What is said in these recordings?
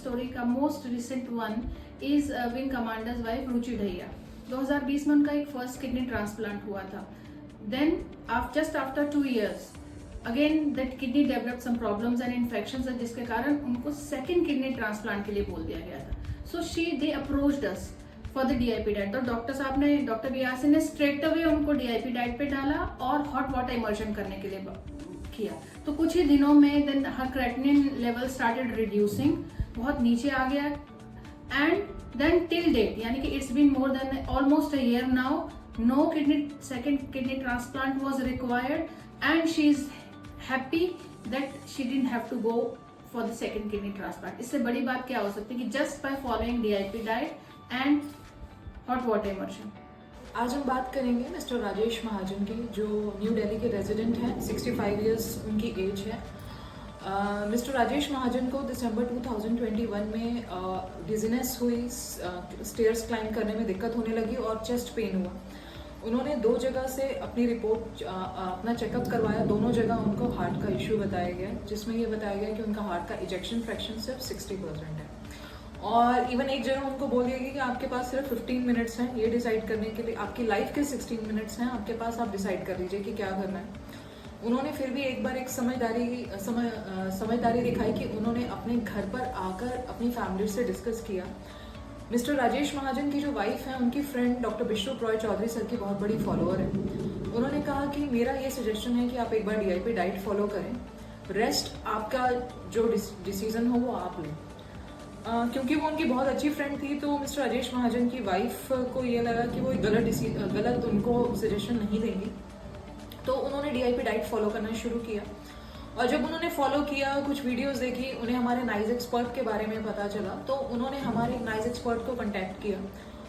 Story का most recent one is wing commander's wife Ruchi Dhaiya. 2020 में उनका एक फर्स्ट किडनी ट्रांसप्लांट हुआ था। Then just after 2 years again that kidney develop some problems and infections, जिसके कारण उनको सेकंड किडनी ट्रांसप्लांट के लिए बोल दिया गया था। So they approached us for the DIP diet. तो डॉक्टर बियासी ने स्ट्रेट अवे उनको डीआईपी डाइट पे डाला और हॉट वाटर इमर्शन करने के लिए किया। तो कुछ ही दिनों में देन हर क्रेटिनिन लेवल स्टार्टेड रिड्यूसिंग, बहुत नीचे आ गया। एंड देन टिल डेट, यानी कि it's been more than almost a year now, no second kidney transplant was required and she is happy that she didn't have to go for the second kidney transplant. इससे बड़ी बात क्या हो सकती है कि just by following DIP diet and hot water immersion. आज हम बात करेंगे मिस्टर राजेश महाजन की, जो न्यू दिल्ली के रेजिडेंट हैं। 65 इयर्स उनकी एज है। मिस्टर राजेश महाजन को दिसंबर 2021 में डिजीनेस हुई, स्टेयर्स क्लाइंब करने में दिक्कत होने लगी और चेस्ट पेन हुआ। उन्होंने 2 जगह से अपनी रिपोर्ट अपना चेकअप करवाया। दोनों जगह उनको हार्ट का इश्यू बताया गया, जिसमें ये बताया गया कि उनका हार्ट का इजेक्शन फ्रैक्शन सिर्फ 60% है। और इवन एक जगह उनको बोल दिया गया कि आपके पास सिर्फ 15 मिनट्स हैं ये डिसाइड करने के लिए, आपकी लाइफ के 16 मिनट्स हैं आपके पास, आप डिसाइड कर लीजिए कि क्या करना है। उन्होंने फिर भी एक बार एक समझदारी दिखाई कि उन्होंने अपने घर पर आकर अपनी फैमिली से डिस्कस किया। मिस्टर राजेश महाजन की जो वाइफ है, उनकी फ्रेंड डॉक्टर विश्व रॉय चौधरी सर की बहुत बड़ी फॉलोअर है। उन्होंने कहा कि मेरा ये सजेशन है कि आप एक बार डीआईपी डाइट फॉलो करें, रेस्ट आपका जो डिसीजन हो वो आप लें। क्योंकि वो उनकी बहुत अच्छी फ्रेंड थी, तो मिस्टर राजेश महाजन की वाइफ को ये लगा कि वो एक गलत उनको सजेशन नहीं देंगी, तो उन्होंने डीआईपी डाइट फॉलो करना शुरू किया। और जब उन्होंने फॉलो किया, कुछ वीडियोस देखी, उन्हें हमारे नाइज एक्सपर्ट के बारे में पता चला, तो उन्होंने हमारे नाइज एक्सपर्ट को कांटेक्ट किया।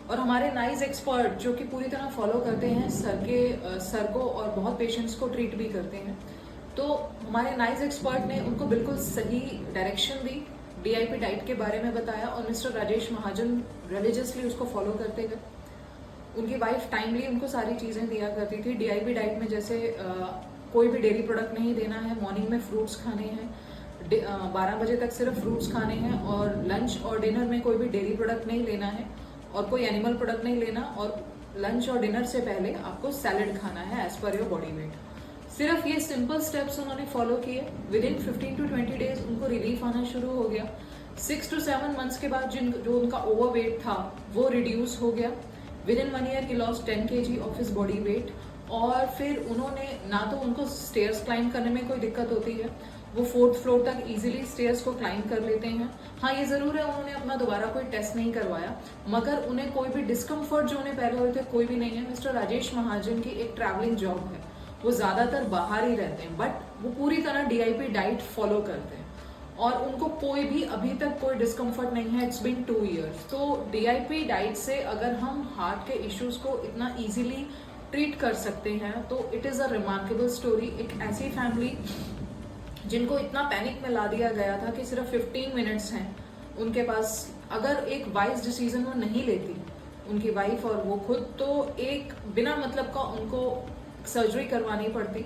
और हमारे नाइज एक्सपर्ट जो कि पूरी तरह फॉलो करते हैं सर को और बहुत पेशेंट्स को ट्रीट भी करते हैं, तो हमारे नाइज एक्सपर्ट ने उनको बिल्कुल सही डायरेक्शन दी, डीआईपी डाइट के बारे में बताया। और मिस्टर राजेश महाजन रिलीजियसली उसको फॉलो करते गए। उनकी वाइफ टाइमली उनको सारी चीज़ें दिया करती थी। डीआईपी डाइट में जैसे कोई भी डेयरी प्रोडक्ट नहीं देना है, मॉर्निंग में फ्रूट्स खाने हैं, 12 बजे तक सिर्फ फ्रूट्स खाने हैं, और लंच और डिनर में कोई भी डेयरी प्रोडक्ट नहीं लेना है और कोई एनिमल प्रोडक्ट नहीं लेना, और लंच और डिनर से पहले आपको सैलड खाना है as per your body weight. सिर्फ ये सिंपल स्टेप्स उन्होंने फॉलो किए। विद इन 15 to 20 डेज उनको रिलीफ आना शुरू हो गया। 6 to 7 मंथ्स के बाद जो उनका ओवरवेट था वो रिड्यूस हो गया। With in 1 year he lost 10 kg of his body weight. और फिर उन्होंने, ना तो उनको स्टेयर्स क्लाइंब करने में कोई दिक्कत होती है, वो 4th फ्लोर तक इजीली स्टेयर्स को क्लाइंब कर लेते हैं। हाँ, ये जरूर है उन्होंने अपना दोबारा कोई टेस्ट नहीं करवाया, मगर उन्हें कोई भी डिस्कम्फर्ट जो उन्हें पहले हुए थे कोई भी नहीं है। मिस्टर राजेश महाजन की एक ट्रैवलिंग जॉब है, वो ज्यादातर बाहर ही रहते हैं, बट वो पूरी तरह डीआईपी डाइट फॉलो करते हैं और उनको कोई भी अभी तक कोई डिस्कम्फर्ट नहीं है। It's been 2 years। तो डीआईपी डाइट से अगर हम हार्ट के इश्यूज को इतना इजीली ट्रीट कर सकते हैं, तो it is a remarkable story. एक ऐसी फैमिली जिनको इतना पैनिक में ला दिया गया था कि सिर्फ 15 मिनट्स हैं उनके पास, अगर एक वाइज डिसीजन वो नहीं लेती उनकी वाइफ और वो खुद, तो एक बिना मतलब का उनको सर्जरी करवानी पड़ती,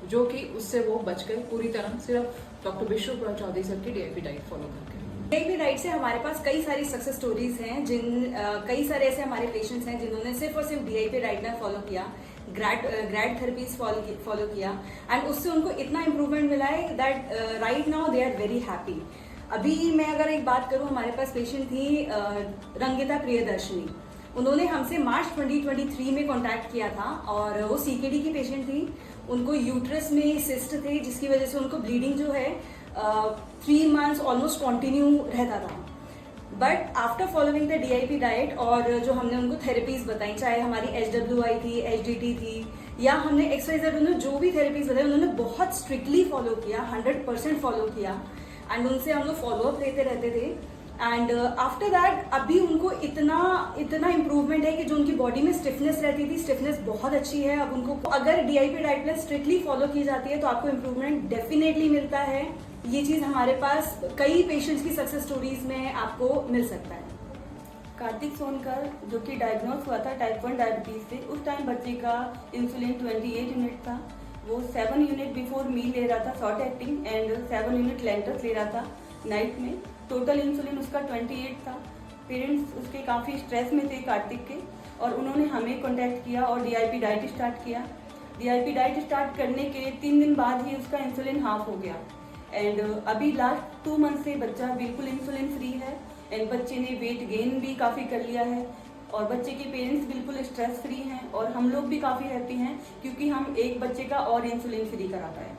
जो कि उससे वो बच गए पूरी तरह, सिर्फ डॉक्टर विश्व रॉय चौधरी सर की डीआईपी डाइट फॉलो करके। डीआईपी डाइट से हमारे पास कई सारी सक्सेस स्टोरीज हैं, कई सारे ऐसे हमारे पेशेंट्स हैं जिन्होंने सिर्फ और सिर्फ डीआईपी डाइट ने फॉलो किया, ग्रैड थेरेपीज फॉलो किया, एंड उससे उनको इतना इंप्रूवमेंट मिला है that right now they are very happy. अभी मैं अगर एक बात करूं, हमारे पास पेशेंट थी रंगिता प्रियदर्शनी। उन्होंने हमसे मार्च 2023 में कांटेक्ट किया था और वो सीकेडी की पेशेंट थी। उनको यूट्रस में सिस्ट थे, जिसकी वजह से उनको ब्लीडिंग जो है 3 months ऑलमोस्ट कंटिन्यू रहता था। But after following the DIP diet और जो हमने उनको थेरेपीज बताई, चाहे हमारी HWI थी, HDT थी, या हमने XYZ, उन्होंने जो भी थेरेपीज बताई उन्होंने बहुत स्ट्रिक्टली फॉलो किया, 100% फॉलो किया, एंड उनसे हम लोग फॉलोअप लेते रहते थे। एंड आफ्टर दैट अभी उनको इतना इम्प्रूवमेंट है कि जो उनकी बॉडी में स्टिफनेस रहती थी, स्टिफनेस बहुत अच्छी है। अब उनको अगर DIP diet plan strictly follow की जाती है तो आपको इम्प्रूवमेंट डेफिनेटली मिलता है। ये चीज़ हमारे पास कई पेशेंट्स की सक्सेस स्टोरीज में आपको मिल सकता है। कार्तिक सोनकर, जो कि डायग्नोस हुआ था टाइप 1 डायबिटीज से, उस टाइम बच्चे का इंसुलिन 28 यूनिट था। वो 7 यूनिट बिफोर मील ले रहा था शॉर्ट एक्टिंग, एंड 7 यूनिट लैंटस ले रहा था नाइट में। टोटल इंसुलिन उसका 28 था। पेरेंट्स उसके काफ़ी स्ट्रेस में थे कार्तिक के, और उन्होंने हमें कांटेक्ट किया और DIP डाइट स्टार्ट किया। DIP डाइट स्टार्ट करने के 3 दिन बाद ही उसका इंसुलिन हाफ हो गया। एंड अभी लास्ट 2 मंथ से बच्चा बिल्कुल इंसुलिन फ्री है, एंड बच्चे ने वेट गेन भी काफ़ी कर लिया है, और बच्चे के पेरेंट्स बिल्कुल स्ट्रेस फ्री हैं, और हम लोग भी काफ़ी हैप्पी हैं क्योंकि हम एक बच्चे का और इंसुलिन फ्री करा पाए।